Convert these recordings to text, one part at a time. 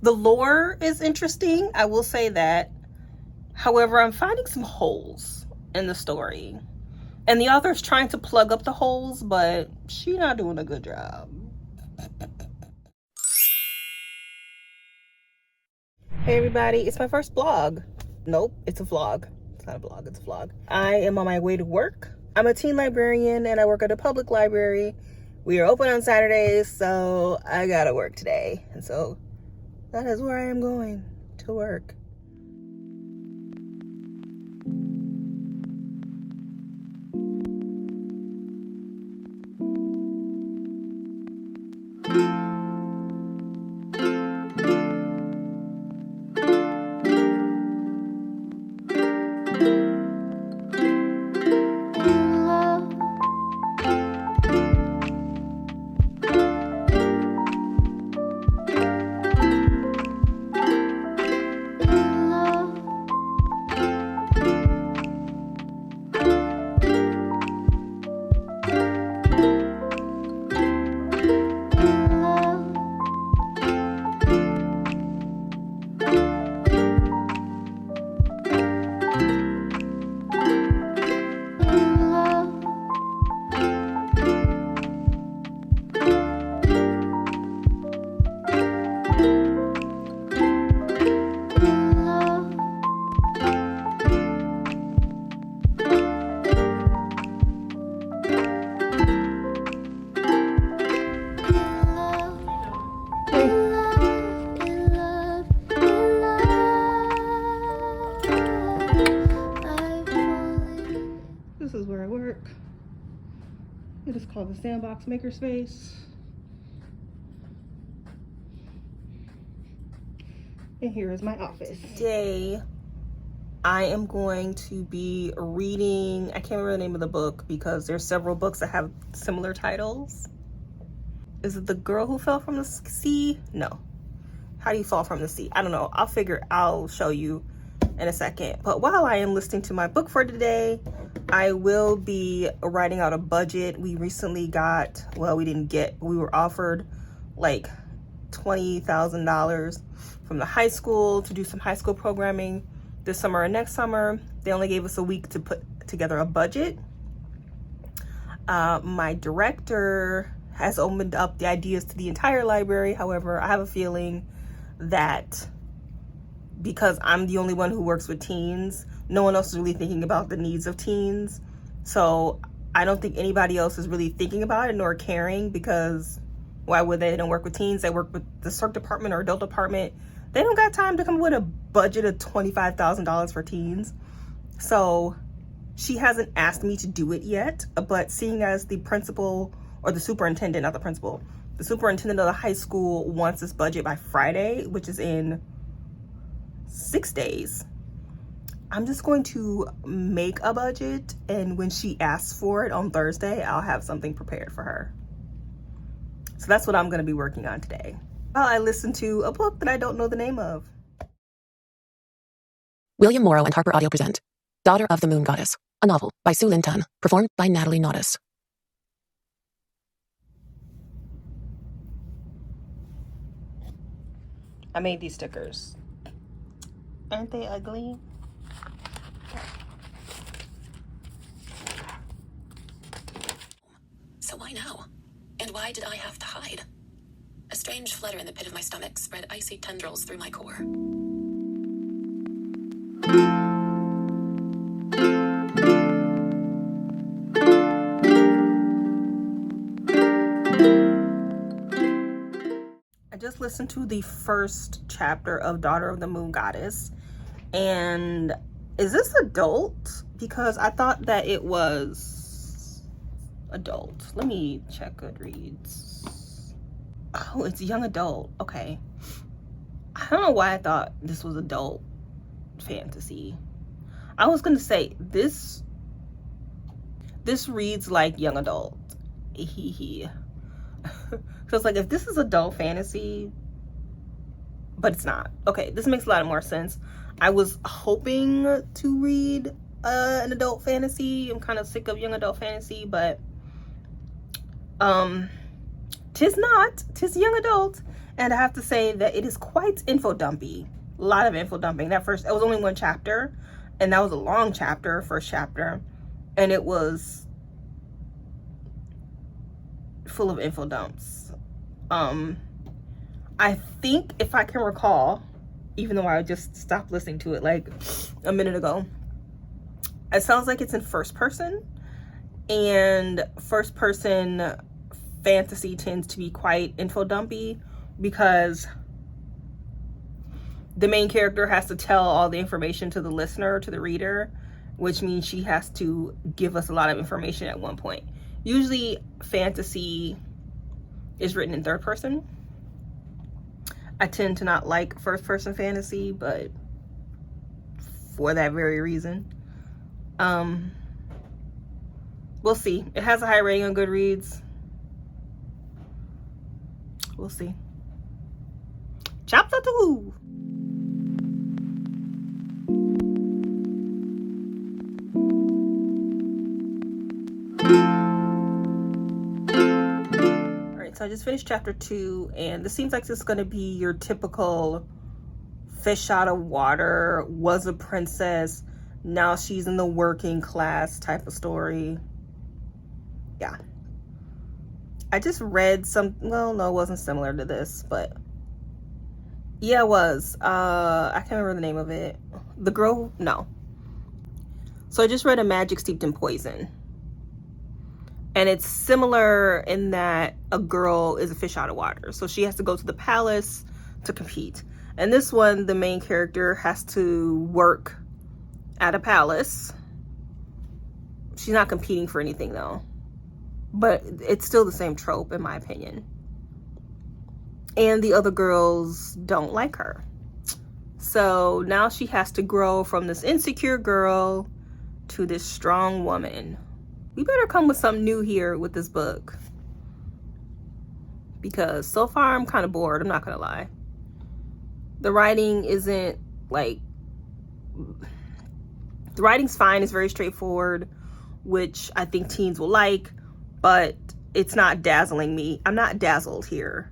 The lore is interesting, I will say that. However, I'm finding some holes in the story. And the author's trying to plug up the holes, but she's not doing a good job. Hey everybody, it's my first vlog. Nope, it's a vlog. It's not a vlog, it's a vlog. I am on my way to work. I'm a teen librarian and I work at a public library. We are open on Saturdays, so I gotta work today. And so that is where I am going, to work. This is where I work. It is called the Sandbox Makerspace. And here is my office. Today, I am going to be reading, I can't remember the name of the book because there's several books that have similar titles. Is it The Girl Who Fell from the Sea? No. How do you fall from the sea? I don't know. I'll show you in a second. But while I am listening to my book for today, I will be writing out a budget. We recently got, well, we didn't get, we were offered like $20,000 from the high school to do some high school programming this summer and next summer. They only gave us a week to put together a budget. My director has opened up the ideas to the entire library. However, I have a feeling that because I'm the only one who works with teens, no one else is really thinking about the needs of teens. So I don't think anybody else is really thinking about it nor caring, because why would they? They don't work with teens. They work with the circ department or adult department. They don't got time to come up with a budget of $25,000 for teens. So she hasn't asked me to do it yet, but seeing as the principal or the superintendent, not the principal, the superintendent of the high school wants this budget by Friday, which is in 6 days, I'm just going to make a budget, and when she asks for it on Thursday, I'll have something prepared for her. So that's what I'm going to be working on today, while I listen to a book that I don't know the name of. William Morrow and Harper Audio present Daughter of the Moon Goddess, a novel by Sue Lin Tan, performed by Natalie Naudis. I made these stickers. Aren't they ugly? So why now? And why did I have to hide? A strange flutter in the pit of my stomach spread icy tendrils through my core. I just listened to the first chapter of Daughter of the Moon Goddess, and is this adult? Because I thought that it was adult. Let me check Goodreads. Oh, it's young adult. Okay. I don't know why I thought this was adult fantasy. I was gonna say this reads like young adult. So it's like, if this is adult fantasy, but it's not. Okay, this makes a lot more sense. I was hoping to read an adult fantasy. I'm kind of sick of young adult fantasy, but tis not. Tis young adult. And I have to say that it is quite info dumpy. A lot of info dumping. It was only one chapter, and that was a long chapter, first chapter, and it was full of info dumps. I think, if I can recall, even though I just stopped listening to it like a minute ago, it sounds like it's in first person, and first person fantasy tends to be quite info dumpy because the main character has to tell all the information to the listener, to the reader, which means she has to give us a lot of information at one point. Usually fantasy is written in third person. I tend to not like first person fantasy, but for that very reason. We'll see. It has a high rating on Goodreads. We'll see. Chapter 2. So I just finished chapter 2, and this seems like this is going to be your typical fish out of water, was a princess, now she's in the working class type of story. Yeah. I just read well, no, it wasn't similar to this, but yeah, it was. I can't remember the name of it. The Girl, no. So I just read A Magic Steeped in Poison. And it's similar in that a girl is a fish out of water. So she has to go to the palace to compete. And this one, the main character has to work at a palace. She's not competing for anything though. But it's still the same trope in my opinion. And the other girls don't like her. So now she has to grow from this insecure girl to this strong woman. We better come with something new here with this book, because so far I'm kind of bored. I'm not gonna lie. The writing isn't like, the writing's fine. It's very straightforward, which I think teens will like, but it's not dazzling me. I'm not dazzled here,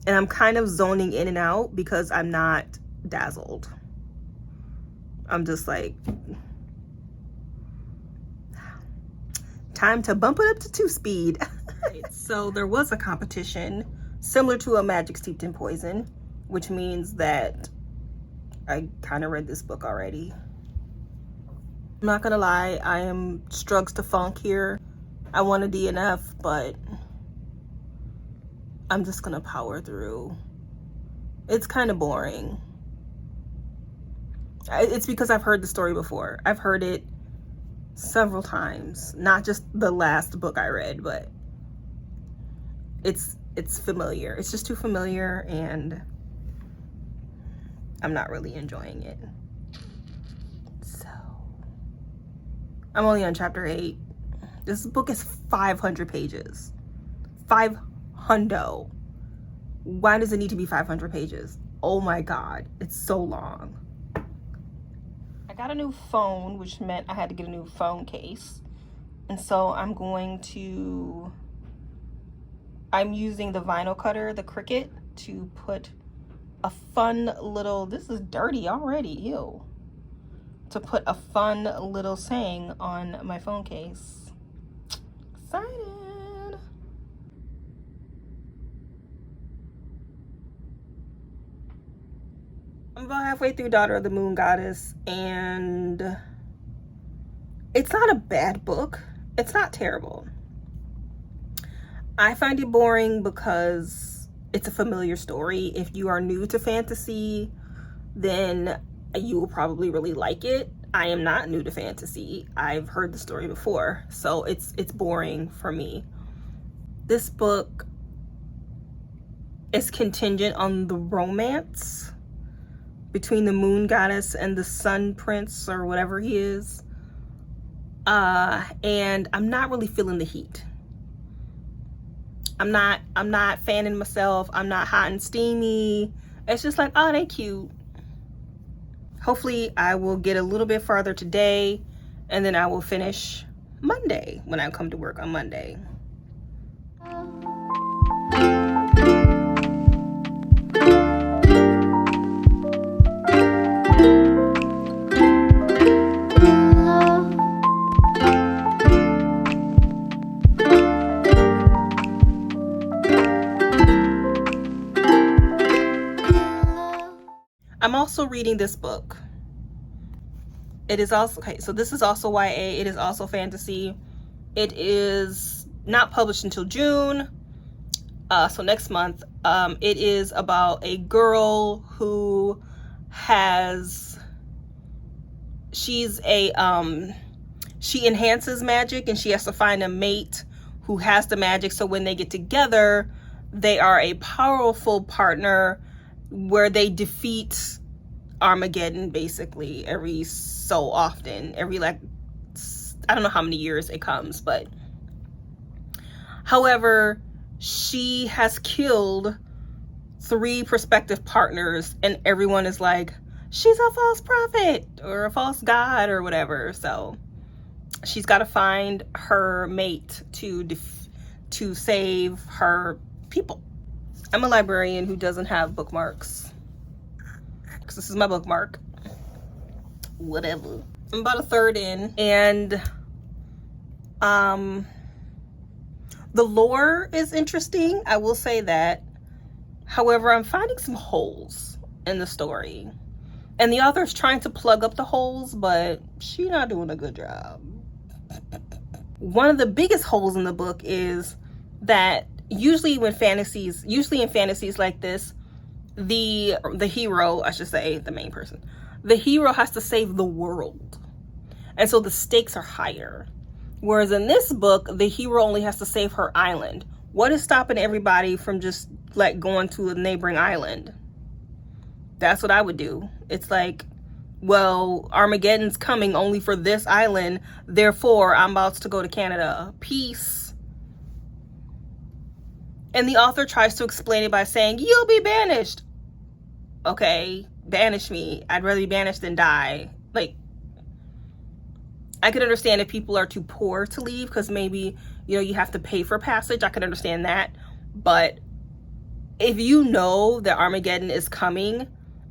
and I'm kind of zoning in and out because I'm not dazzled. I'm just like, time to bump it up to 2-speed. So there was a competition similar to A Magic Steeped in Poison, which means that I kind of read this book already. I'm not gonna lie, I am struggles to funk here. I want a DNF, but I'm just gonna power through. It's kind of boring. It's because I've heard the story before. I've heard it several times, not just the last book I read, but it's familiar. It's just too familiar, and I'm not really enjoying it. So I'm only on chapter 8. This book is 500 pages. 500. Why does it need to be 500 pages? Oh my god, it's so long. I got a new phone, which meant I had to get a new phone case. And so I'm using the vinyl cutter, the Cricut, to put a fun little, this is dirty already, ew. To put a fun little saying on my phone case. Excited. I'm about halfway through Daughter of the Moon Goddess, and it's not a bad book. It's not terrible. I find it boring because it's a familiar story. If you are new to fantasy, then you will probably really like it. I am not new to fantasy. I've heard the story before, so it's boring for me. This book is contingent on the romance between the Moon Goddess and the Sun Prince, or whatever he is. And I'm not really feeling the heat. I'm not fanning myself. I'm not hot and steamy. It's just like, oh, they cute. Hopefully I will get a little bit farther today, and then I will finish Monday when I come to work on Monday. I'm also reading this book. It is also, okay, so this is also YA. It is also fantasy. It is not published until June. So next month. It is about a girl who she's a, she enhances magic, and she has to find a mate who has the magic. So when they get together, they are a powerful partner where they defeat Armageddon basically every so often, every like, I don't know how many years it comes, but however, she has killed 3 prospective partners, and everyone is like, she's a false prophet or a false god or whatever. So she's got to find her mate to save her people. I'm a librarian who doesn't have bookmarks, because this is my bookmark. Whatever. I'm about a third in, and the lore is interesting, I will say that. However, I'm finding some holes in the story, and the author's trying to plug up the holes, but she's not doing a good job. One of the biggest holes in the book is that usually in fantasies like this, the hero, I should say, the main person, the hero has to save the world, and so the stakes are higher. Whereas in this book, the hero only has to save her island. What is stopping everybody from just like going to a neighboring island? That's what I would do. It's like, well, Armageddon's coming only for this island, therefore I'm about to go to Canada. Peace. And the author tries to explain it by saying, you'll be banished. Okay, banish me. I'd rather be banished than die. Like, I could understand if people are too poor to leave, because maybe, you know, you have to pay for passage. I could understand that. But if you know that Armageddon is coming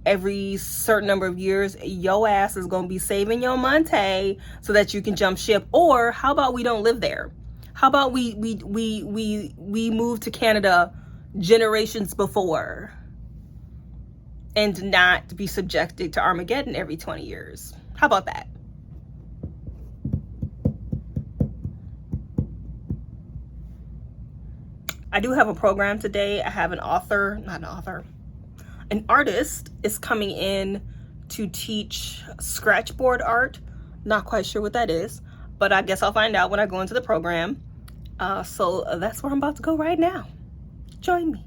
every certain number of years, your ass is going to be saving your money so that you can jump ship. Or how about we don't live there? How about we move to Canada generations before and not be subjected to Armageddon every 20 years? How about that? I do have a program today. I have an artist is coming in to teach scratchboard art. Not quite sure what that is, but I guess I'll find out when I go into the program. So that's where I'm about to go right now. Join me.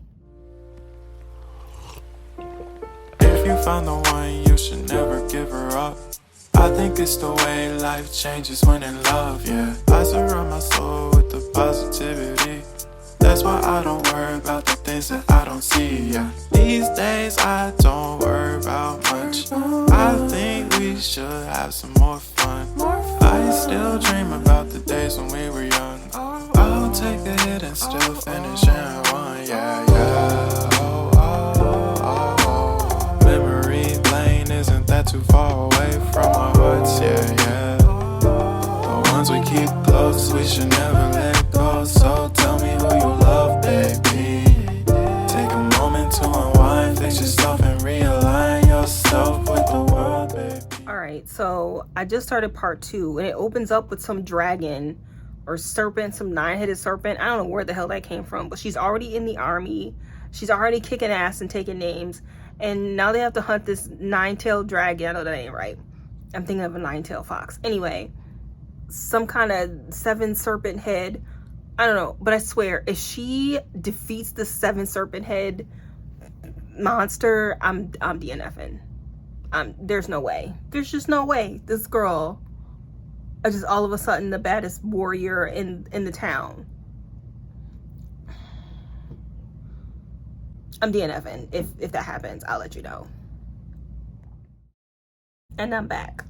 If you found the one, you should never give her up. I think it's the way life changes when in love, yeah. I surround my soul with the positivity. That's why I don't worry about the things that I don't see, yeah. These days I don't worry about much. I think we should have some more fun. I still dream about the days when we were young. I'll take a hit and still finish in one, yeah, yeah. Oh, oh, oh, oh. Memory lane, isn't that too far away from our hearts, yeah, yeah. The ones we keep close, we should never let go. So tell me who you love, baby. Take a moment to unwind, fix yourself and realign yourself with the world, baby. Alright, so I just started part 2, and it opens up with some dragon or serpent, some 9-headed serpent. I don't know where the hell that came from, but she's already in the army. She's already kicking ass and taking names, and now they have to hunt this 9-tailed dragon. I know that ain't right. I'm thinking of a 9-tailed fox. Anyway, some kind of 7 serpent head. I don't know, but I swear, if she defeats the 7 serpent head monster, I'm DNFing. There's no way. There's just no way. This girl is just all of a sudden the baddest warrior in the town. I'm DNFing. If that happens, I'll let you know. And I'm back.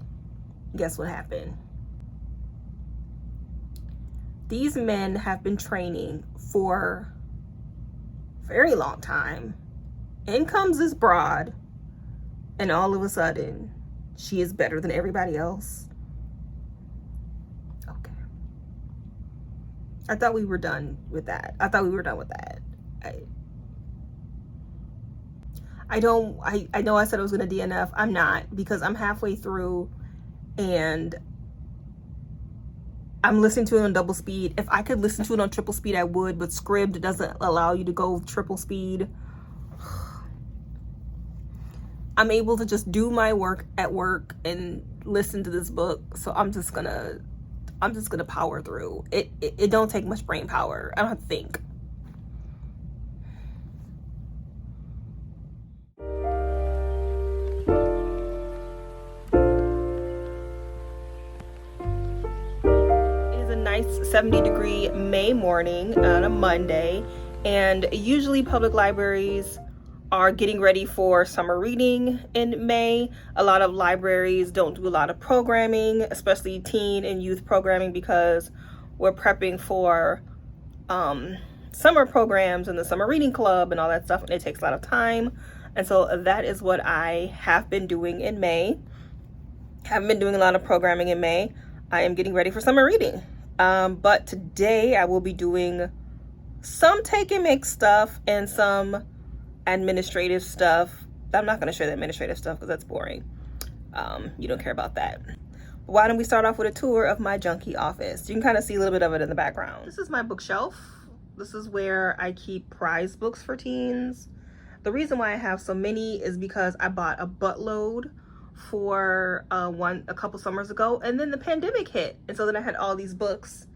Guess what happened? These men have been training for a very long time. In comes this broad, and all of a sudden, she is better than everybody else. Okay. I thought we were done with that. I know I said I was gonna DNF. I'm not, because I'm halfway through and I'm listening to it on double speed. If I could listen to it on triple speed, I would, but Scribd doesn't allow you to go triple speed. I'm able to just do my work at work and listen to this book, so I'm just gonna power through. It don't take much brain power. I don't have to think. It is a nice 70-degree May morning on a Monday, and usually public libraries are getting ready for summer reading in May. A lot of libraries don't do a lot of programming, especially teen and youth programming, because we're prepping for summer programs and the summer reading club and all that stuff, and it takes a lot of time. And so that is what I have been doing in May. Haven't been doing a lot of programming in May. I am getting ready for summer reading. But today I will be doing some take and make stuff and some administrative stuff. I'm not going to share the administrative stuff because that's boring. You don't care about that. Why don't we start off with a tour of my junkie office? You can kind of see a little bit of it in the background. This is my bookshelf. This is where I keep prize books for teens. The reason why I have so many is because I bought a buttload for a couple summers ago, and then the pandemic hit, and so then I had all these books.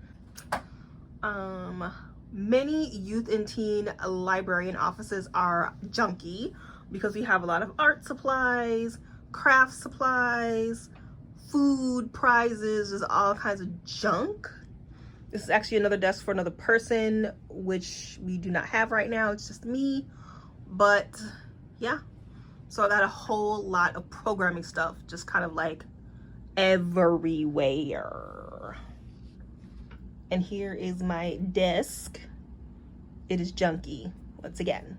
Many youth and teen librarian offices are junky because we have a lot of art supplies, craft supplies, food, prizes, there's all kinds of junk. This is actually another desk for another person, which we do not have right now. It's just me. But yeah, so I got a whole lot of programming stuff just kind of like everywhere. And here is my desk. It is junky once again.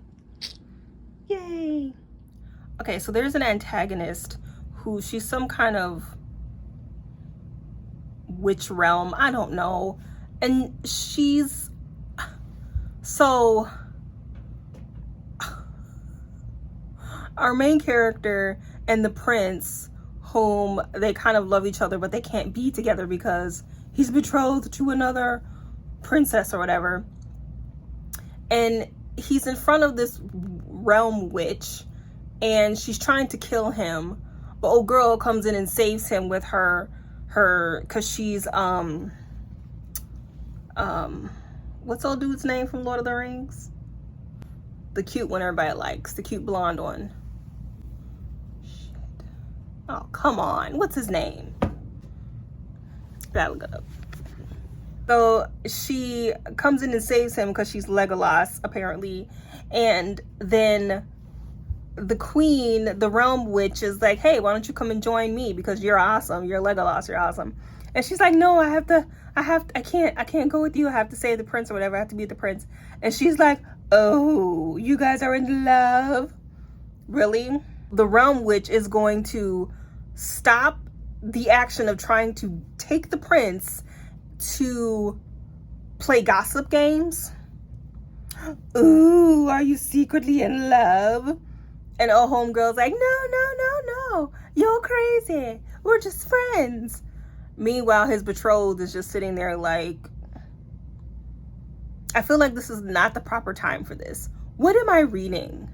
Yay. Okay, so there's an antagonist who, she's some kind of witch realm, I don't know. And she's, so our main character and the prince, whom they kind of love each other, but they can't be together because he's betrothed to another princess or whatever. And he's in front of this realm witch, and she's trying to kill him. But old girl comes in and saves him with her, cause she's what's old dude's name from Lord of the Rings? The cute one everybody likes, the cute blonde one. Shit. Oh, come on. What's his name? Gotta look it up. So she comes in and saves him because she's Legolas, apparently. And then the queen, the realm witch, is like, hey, why don't you come and join me? Because you're awesome. You're Legolas. You're awesome. And she's like, no, I can't go with you. I have to save the prince or whatever. I have to be the prince. And she's like, oh, you guys are in love? Really? The realm witch is going to stop the action of trying to take the prince to play gossip games. Ooh, are you secretly in love? And oh, homegirl's like, no, you're crazy. We're just friends. Meanwhile, his betrothed is just sitting there like, I feel like this is not the proper time for this. What am I reading?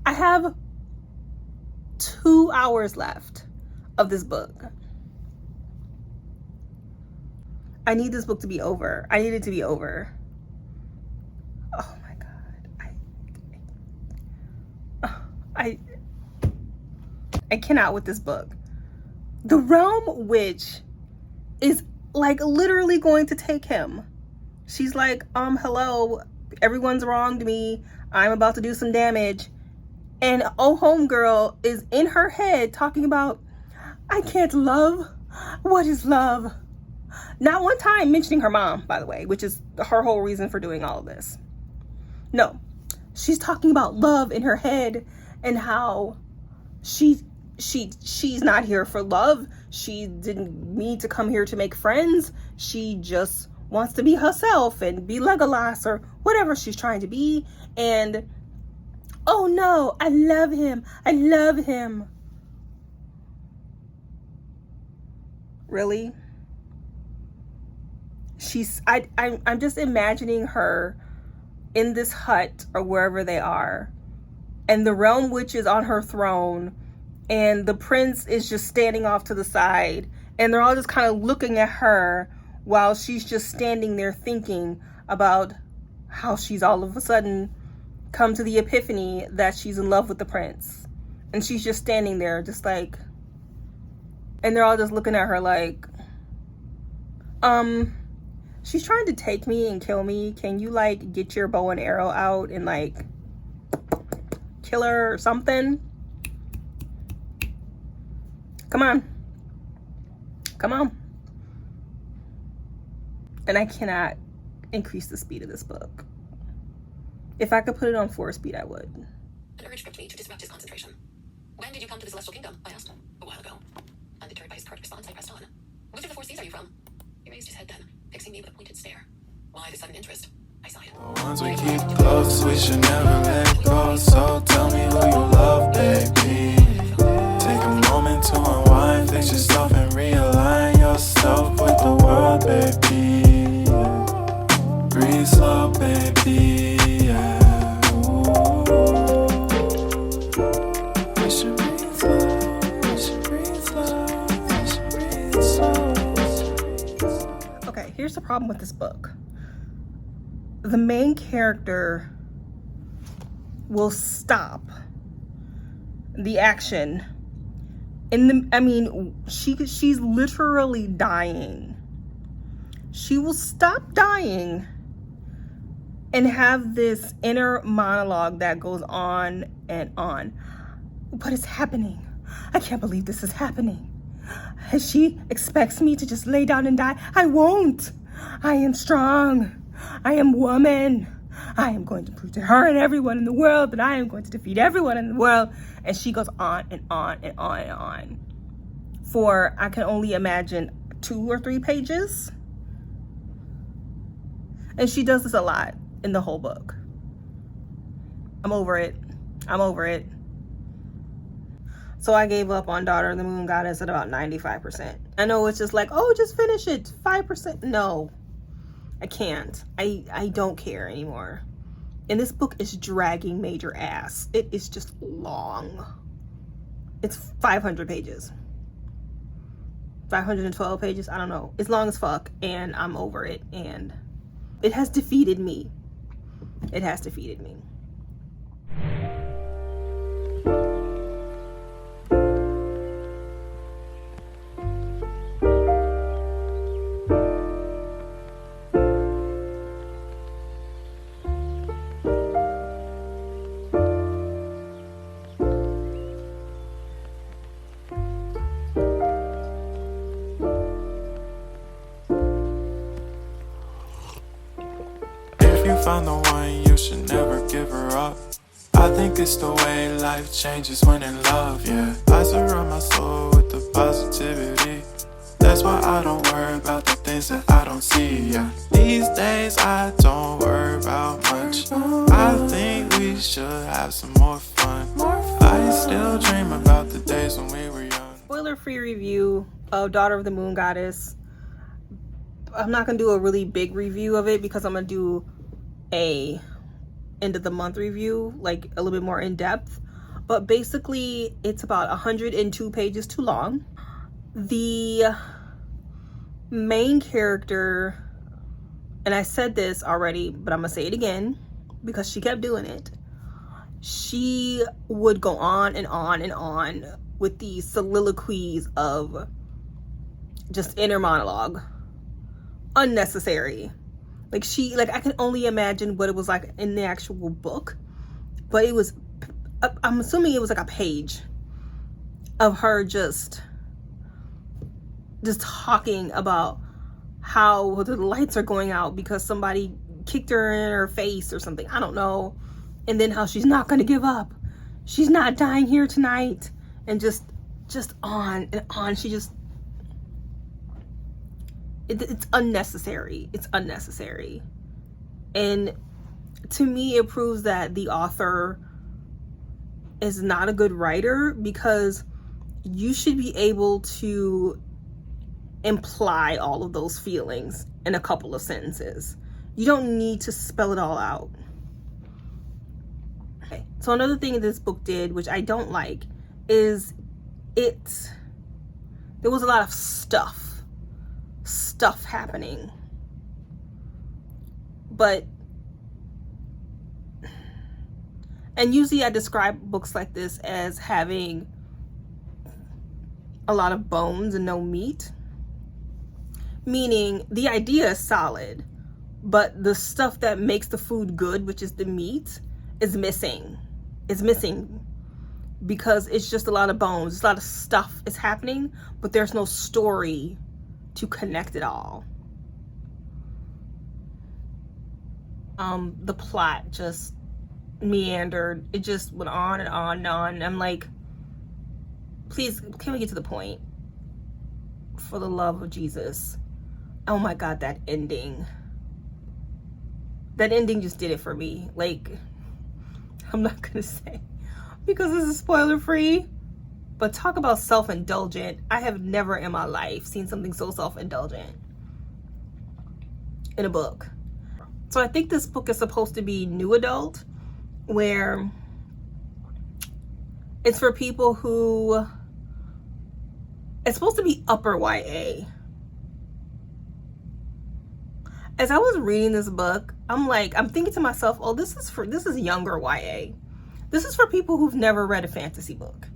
I have 2 hours left of this book. I need this book to be over. I need it to be over. Oh my God. I cannot with this book. The realm witch is like literally going to take him. She's like, hello, everyone's wronged me. I'm about to do some damage. And oh, homegirl is in her head talking about, I can't love. What is love? Not one time mentioning her mom, by the way, which is her whole reason for doing all of this. No, she's talking about love in her head and how she's not here for love. She didn't mean to come here to make friends. She just wants to be herself and be Legolas or whatever she's trying to be. And Oh no, I love him. I love him. Really? I'm just imagining her in this hut or wherever they are, and the realm witch is on her throne, and the prince is just standing off to the side, and they're all just kind of looking at her while she's just standing there thinking about how she's all of a sudden come to the epiphany that she's in love with the prince. And she's just standing there just like, and they're all just looking at her like, she's trying to take me and kill me. Can you like get your bow and arrow out and like kill her or something? Come on. Come on. And I cannot increase the speed of this book. If I could put it on 4 speed, I would. An urge gripped me to disrupt his concentration. When did you come to the Celestial Kingdom? I asked. A while ago. Undeterred by his curt response, I pressed on. Which of the 4 seas are you from? He raised his head then, fixing me with a pointed stare. Why the sudden interest? I sighed. The ones we keep close, we should never let go. So tell me who you love, baby. Take a moment to unwind, fix yourself and realign yourself with the world, baby. Breathe slow, baby. Yeah. We should breathe slow. We should breathe slow. We should breathe slow. Okay, here's the problem with this book. The main character will stop the action she's literally dying. She will stop dying and have this inner monologue that goes on and on. What is happening? I can't believe this is happening. She expects me to just lay down and die. I won't. I am strong. I am woman. I am going to prove to her and everyone in the world that I am going to defeat everyone in the world. And she goes on and on and on and on for, I can only imagine, 2 or 3 pages. And she does this a lot in the whole book. I'm over it. I'm over it. So I gave up on Daughter of the Moon Goddess at about 95%. I know it's just like, oh, just finish it. 5%. No, I can't. I don't care anymore. And this book is dragging major ass. It is just long. It's 500 pages. 512 pages. I don't know. It's long as fuck. And I'm over it. And it has defeated me. It has defeated me. If you found the one, you should never give her up. I think it's the way life changes when in love, yeah. I surround my soul with the positivity. That's why I don't worry about the things that I don't see, yeah. These days I don't worry about much. I think we should have some more fun. I still dream about the days when we were young. Spoiler-free review of Daughter of the Moon Goddess. I'm not gonna do a really big review of it because I'm gonna do a end of the month review, like a little bit more in depth. But basically it's about 102 pages too long. The main character, and I said this already, but I'm gonna say it again because she kept doing it. She would go on and on and on with these soliloquies of just inner monologue. Unnecessary. Like I can only imagine what it was like in the actual book, but it was, I'm assuming it was like a page of her just talking about how the lights are going out because somebody kicked her in her face or something, I don't know, and then how she's not gonna give up, she's not dying here tonight, and just on and on. She just, it's unnecessary. It's unnecessary. And to me, it proves that the author is not a good writer, because you should be able to imply all of those feelings in a couple of sentences. You don't need to spell it all out. Okay. So another thing this book did, which I don't like, is there was a lot of stuff happening. And usually I describe books like this as having a lot of bones and no meat. Meaning the idea is solid, but the stuff that makes the food good, which is the meat, is missing. It's missing because it's just a lot of bones. It's a lot of stuff is happening, but there's no story to connect it all. The plot just meandered. It just went on and on and on. I'm like, please, can we get to the point? For the love of Jesus. Oh my God, that ending just did it for me. Like, I'm not gonna say because this is spoiler free, but talk about self-indulgent. I have never in my life seen something so self-indulgent in a book. So I think this book is supposed to be new adult, where it's for people who, it's supposed to be upper YA. As I was reading this book, I'm thinking to myself, oh, this is younger YA. This is for people who've never read a fantasy book.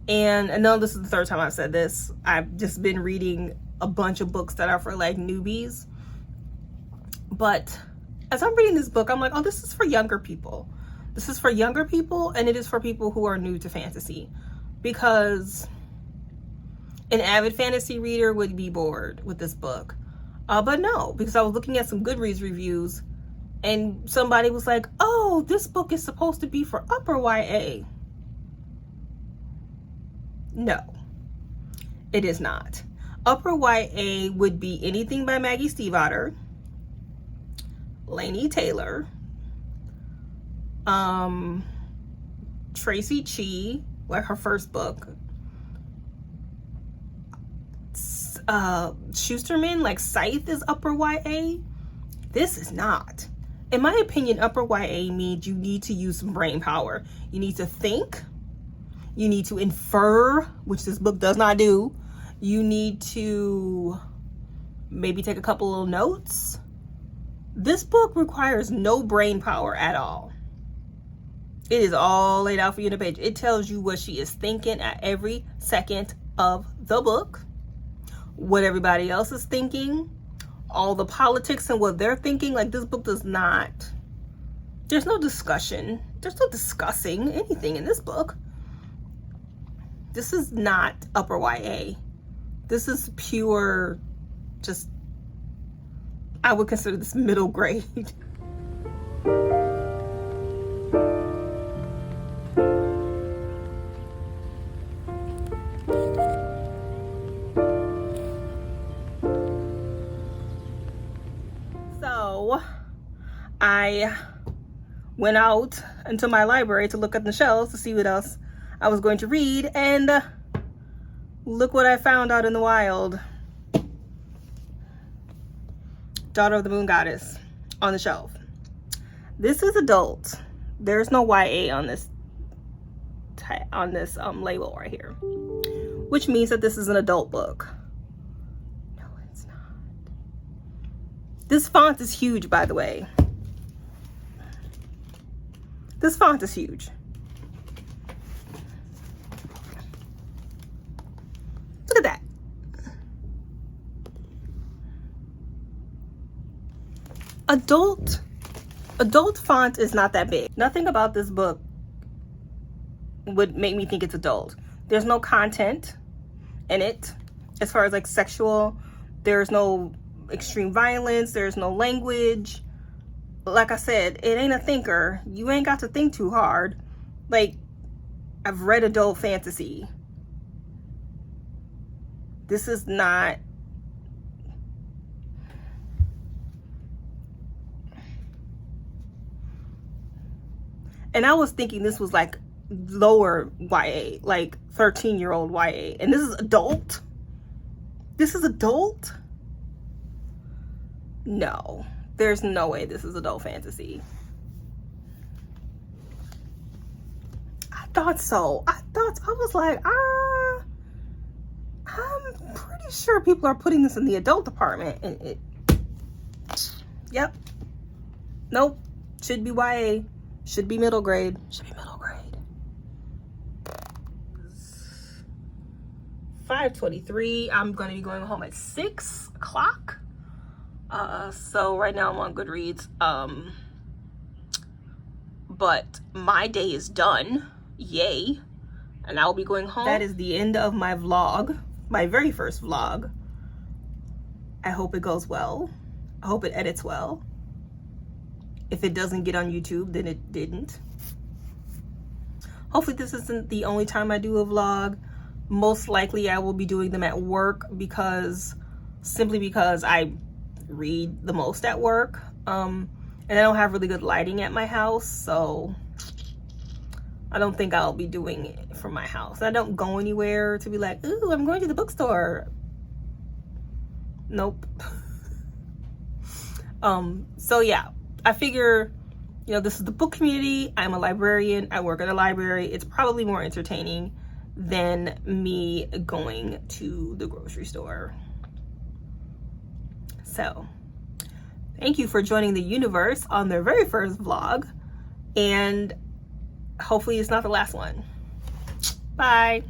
And I know this is the third time I've said this. I've just been reading a bunch of books that are for like newbies. But as I'm reading this book, I'm like, oh, this is for younger people. This is for younger people, and it is for people who are new to fantasy. Because an avid fantasy reader would be bored with this book. But no, because I was looking at some Goodreads reviews and somebody was like, oh, this book is supposed to be for upper YA. No, it is not. Upper YA would be anything by Maggie Stiefvater, Laini Taylor, Tracy Chee, like her first book, Schusterman, like Scythe is upper YA. This is not. In my opinion, upper YA means you need to use some brain power. You need to think. You need to infer, which this book does not do. You need to maybe take a couple little notes. This book requires no brain power at all. It is all laid out for you on the page. It tells you what she is thinking at every second of the book, what everybody else is thinking, all the politics and what they're thinking. Like, this book does not, there's no discussion. There's no discussing anything in this book. This is not upper YA. This is pure, just, I would consider this middle grade. So I went out into my library to look at the shelves to see what else I was going to read, and look what I found out in the wild. Daughter of the Moon Goddess on the shelf. This is adult. There's no YA on this label right here, which means that this is an adult book. No, it's not. This font is huge, by the way. This font is huge. Look at that. Adult font is not that big. Nothing about this book would make me think it's adult. There's no content in it as far as like sexual. There's no extreme violence. There's no language. Like I said, it ain't a thinker. You ain't got to think too hard. Like, I've read adult fantasy. This is not. And I was thinking this was like lower YA, like 13-year-old YA. And this is adult? This is adult? No, there's no way this is adult fantasy. I thought so. I was like, I'm pretty sure people are putting this in the adult department. And yep. Nope. Should be YA. Should be middle grade. Should be middle grade. 5:23. I'm going to be going home at 6 o'clock. So right now I'm on Goodreads. But my day is done. Yay. And I'll be going home. That is the end of my vlog. My very first vlog. I hope it goes well. I hope it edits well. If it doesn't get on YouTube, then it didn't. Hopefully this isn't the only time I do a vlog. Most likely I will be doing them at work simply because I read the most at work. And I don't have really good lighting at my house, so I don't think I'll be doing it from my house. I don't go anywhere to be like, ooh, I'm going to the bookstore. Nope. So yeah, I figure, this is the book community. I'm a librarian. I work at a library. It's probably more entertaining than me going to the grocery store. So thank you for joining the universe on their very first vlog, and hopefully it's not the last one. Bye.